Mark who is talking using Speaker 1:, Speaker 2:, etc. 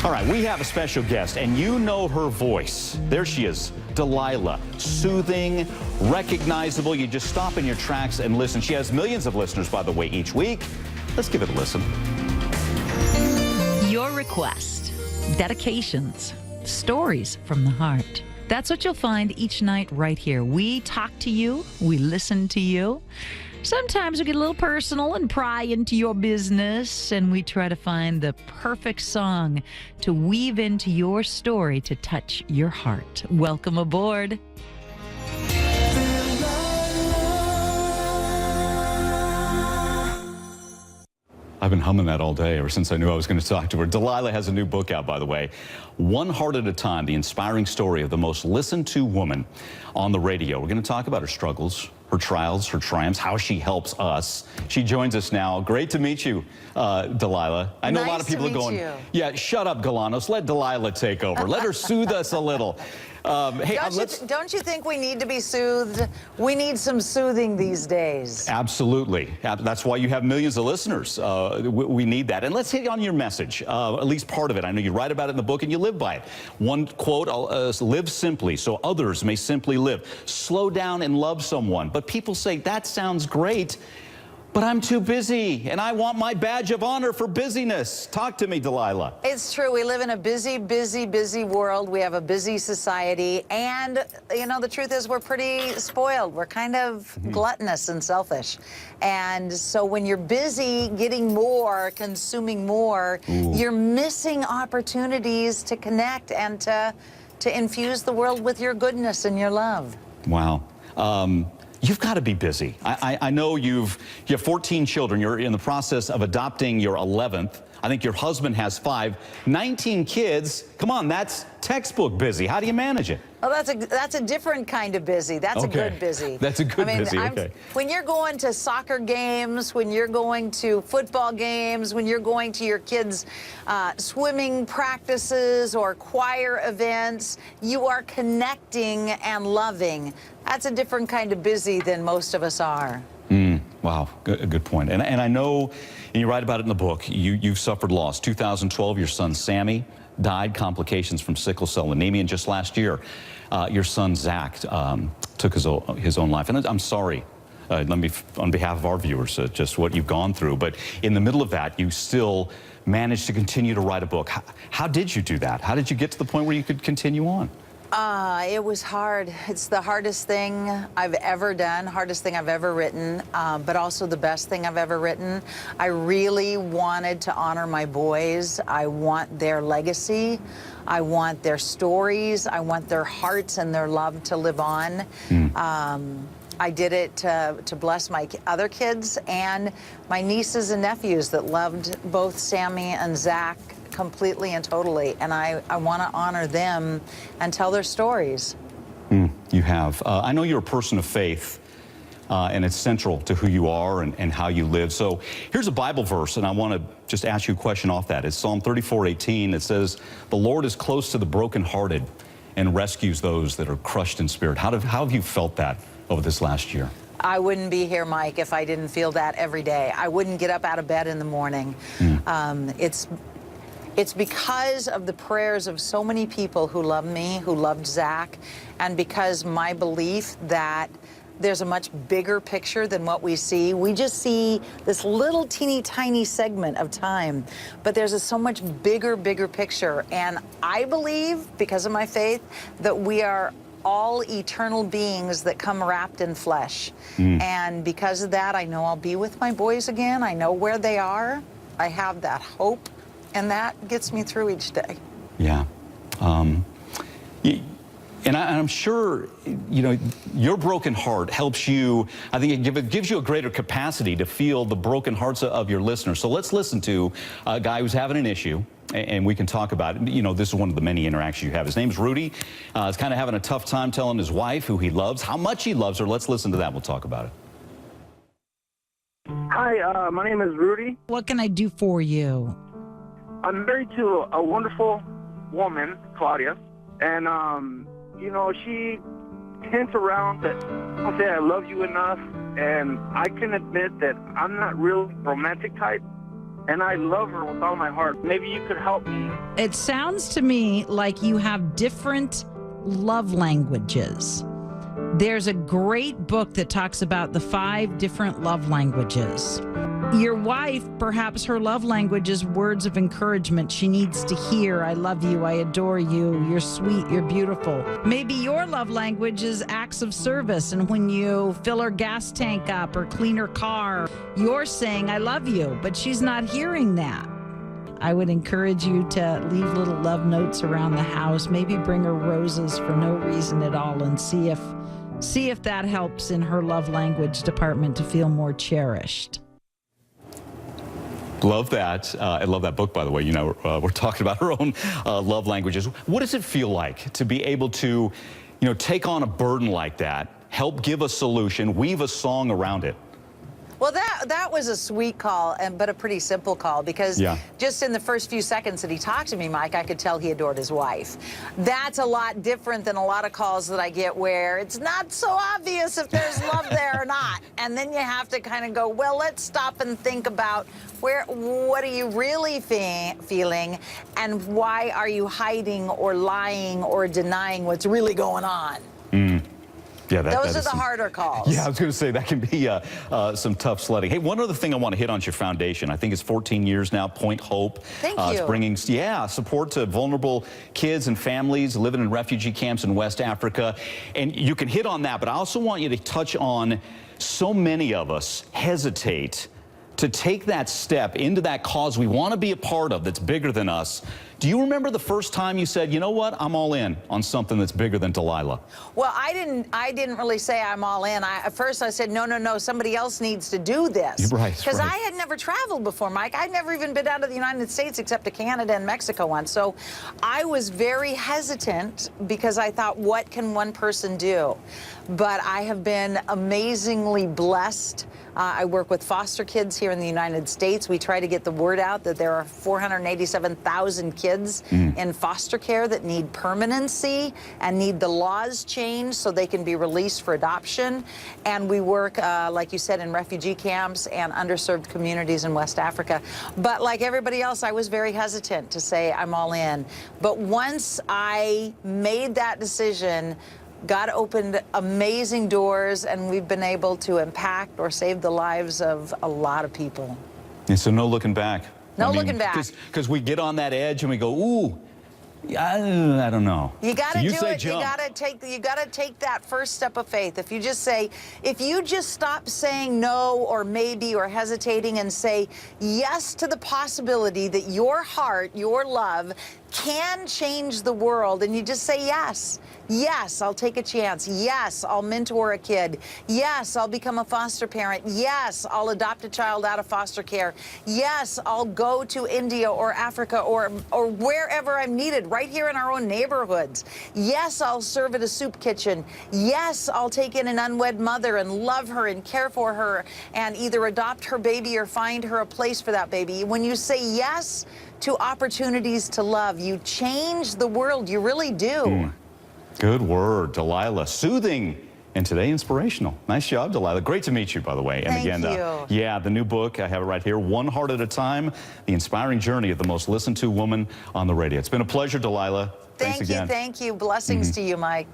Speaker 1: All right, we have a special guest, and you know her voice. There she is, Delilah. Soothing, recognizable. You just stop in your tracks and listen. She has millions of listeners, by the way, each week. Let's give it a listen.
Speaker 2: Your request, dedications, stories from the heart. That's what you'll find each night right here. We talk to you. We listen to you. Sometimes we get a little personal and pry into your business, and we try to find the perfect song to weave into your story to touch your heart. Welcome aboard.
Speaker 1: I've been humming that all day ever since I knew I was going to talk to her. Delilah has a new book out, by the way. One Heart at a Time, the inspiring story of the most listened to woman on the radio. We're going to talk about her struggles, her trials, her triumphs, how she helps us. She joins us now. Great to meet you, Delilah. I know a lot of people are going, yeah, shut up, Galanos. Let Delilah take over. Let her soothe us a little. Hey,
Speaker 3: don't you think we need to be soothed? We need some soothing these days.
Speaker 1: Absolutely. That's why you have millions of listeners. We need that. And let's hit on your message, at least part of it. I know you write about it in the book and you live by it. One quote, live simply so others may simply live. Slow down and love someone. But people say, that sounds great, but I'm too busy, and I want my badge of honor for busyness. Talk to me, Delilah.
Speaker 3: It's true. We live in a busy, busy, busy world. We have a busy society, and, you know, the truth is we're pretty spoiled. We're kind of gluttonous and selfish. And so when you're busy getting more, consuming more, you're missing opportunities to connect and to infuse the world with your goodness and your love.
Speaker 1: Wow. You've got to be busy. I know you have 14 children. You're in the process of adopting your 11th. I think your husband has 5. 19 kids. Come on, that's textbook busy. How do you manage it?
Speaker 3: Well, that's a different kind of busy. That's a good busy.
Speaker 1: That's a good busy, okay.
Speaker 3: When you're going to soccer games, when you're going to football games, when you're going to your kids' swimming practices or choir events, you are connecting and loving. That's a different kind of busy than most of us are.
Speaker 1: Wow, good point. And I know, and you write about it in the book, you've suffered loss. 2012, your son Sammy died, complications from sickle cell anemia, and just last year, your son Zach took his own life. And I'm sorry, let me, on behalf of our viewers, just what you've gone through. But in the middle of that, you still managed to continue to write a book. How did you do that? How did you get to the point where you could continue on?
Speaker 3: It was hard. It's the hardest thing I've ever done, hardest thing I've ever written, but also the best thing I've ever written. I really wanted to honor my boys. I want their legacy. I want their stories. I want their hearts and their love to live on. I did it to bless my other kids and my nieces and nephews that loved both Sammy and Zach completely and totally, and I want to honor them and tell their stories.
Speaker 1: You have. I know you're a person of faith, and it's central to who you are and how you live. So here's a Bible verse, and I want to just ask you a question off that. It's Psalm 34:18. It says, "The Lord is close to the brokenhearted and rescues those that are crushed in spirit." How have you felt that over this last year?
Speaker 3: I wouldn't be here, Mike, if I didn't feel that every day. I wouldn't get up out of bed in the morning. It's because of the prayers of so many people who love me, who loved Zach, and because my belief that there's a much bigger picture than what we see. We just see this little teeny tiny segment of time, but there's a so much bigger picture. And I believe, because of my faith, that we are all eternal beings that come wrapped in flesh. And because of that, I know I'll be with my boys again. I know where they are. I have that hope. And that gets me through each day.
Speaker 1: Yeah. And I'm sure, you know, your broken heart helps you. I think it gives you a greater capacity to feel the broken hearts of your listeners. So let's listen to a guy who's having an issue, and we can talk about it. You know, this is one of the many interactions you have. His name's Rudy. He's kind of having a tough time telling his wife who he loves, how much he loves her. Let's listen to that. We'll talk about it.
Speaker 4: Hi, my name is Rudy.
Speaker 2: What can I do for you?
Speaker 4: I'm married to a wonderful woman, Claudia, and, you know, she hints around that I don't say I love you enough, and I can admit that I'm not real romantic type, and I love her with all my heart. Maybe you could help me.
Speaker 2: It sounds to me like you have different love languages. There's a great book that talks about the 5 different love languages. Your wife, perhaps her love language is words of encouragement. She needs to hear, I love you, I adore you, you're sweet, you're beautiful. Maybe your love language is acts of service, and when you fill her gas tank up or clean her car, you're saying, I love you, but she's not hearing that. I would encourage you to leave little love notes around the house, maybe bring her roses for no reason at all, and see if that helps in her love language department to feel more cherished.
Speaker 1: Love that. I love that book, by the way. You know, we're talking about our own love languages. What does it feel like to be able to, you know, take on a burden like that, help give a solution, weave a song around it?
Speaker 3: Well, that was a sweet call, but a pretty simple call, because just in the first few seconds that he talked to me, Mike, I could tell he adored his wife. That's a lot different than a lot of calls that I get where it's not so obvious if there's love there or not. And then you have to kind of go, well, let's stop and think about what are you really feeling, and why are you hiding or lying or denying what's really going on?
Speaker 1: Yeah,
Speaker 3: those are the harder calls.
Speaker 1: Yeah, I was going to say that can be some tough sledding. Hey, one other thing I want to hit on is your foundation. I think it's 14 years now, Point Hope.
Speaker 3: Thank you.
Speaker 1: It's bringing, support to vulnerable kids and families living in refugee camps in West Africa. And you can hit on that, but I also want you to touch on so many of us hesitate to take that step into that cause we want to be a part of that's bigger than us. Do you remember the first time you said, you know what, I'm all in on something that's bigger than Delilah?
Speaker 3: Well, I didn't really say I'm all in. At first I said, no, somebody else needs to do this.
Speaker 1: Right.
Speaker 3: Because I had never traveled before, Mike. I'd never even been out of the United States except to Canada and Mexico once. So I was very hesitant because I thought, what can one person do? But I have been amazingly blessed. I work with foster kids here in the United States. We try to get the word out that there are 487,000 kids in foster care that need permanency and need the laws changed so they can be released for adoption. And we work, like you said, in refugee camps and underserved communities in West Africa. But like everybody else, I was very hesitant to say I'm all in. But once I made that decision, God opened amazing doors, and we've been able to impact or save the lives of a lot of people.
Speaker 1: And so no looking back.
Speaker 3: No looking back.
Speaker 1: Because we get on that edge and we go, ooh, I don't know.
Speaker 3: You got to do it.
Speaker 1: Jump.
Speaker 3: You got to take that first step of faith. If you just stop saying no or maybe or hesitating and say yes to the possibility that your heart, your love can change the world, and you just say yes. Yes, I'll take a chance. Yes, I'll mentor a kid. Yes, I'll become a foster parent. Yes, I'll adopt a child out of foster care. Yes, I'll go to India or Africa or wherever I'm needed, right here in our own neighborhoods. Yes, I'll serve at a soup kitchen. Yes, I'll take in an unwed mother and love her and care for her and either adopt her baby or find her a place for that baby. When you say yes to opportunities to love, you change the world. You really do.
Speaker 1: Good word, Delilah. Soothing and today inspirational. Nice job, Delilah. Great to meet you, by the way. And
Speaker 3: Thank
Speaker 1: again,
Speaker 3: you.
Speaker 1: Yeah, the new book, I have it right here, One Heart at a Time, the inspiring journey of the most listened to woman on the radio. It's been a pleasure, Delilah. Thanks again.
Speaker 3: Thank you. Blessings to you, Mike.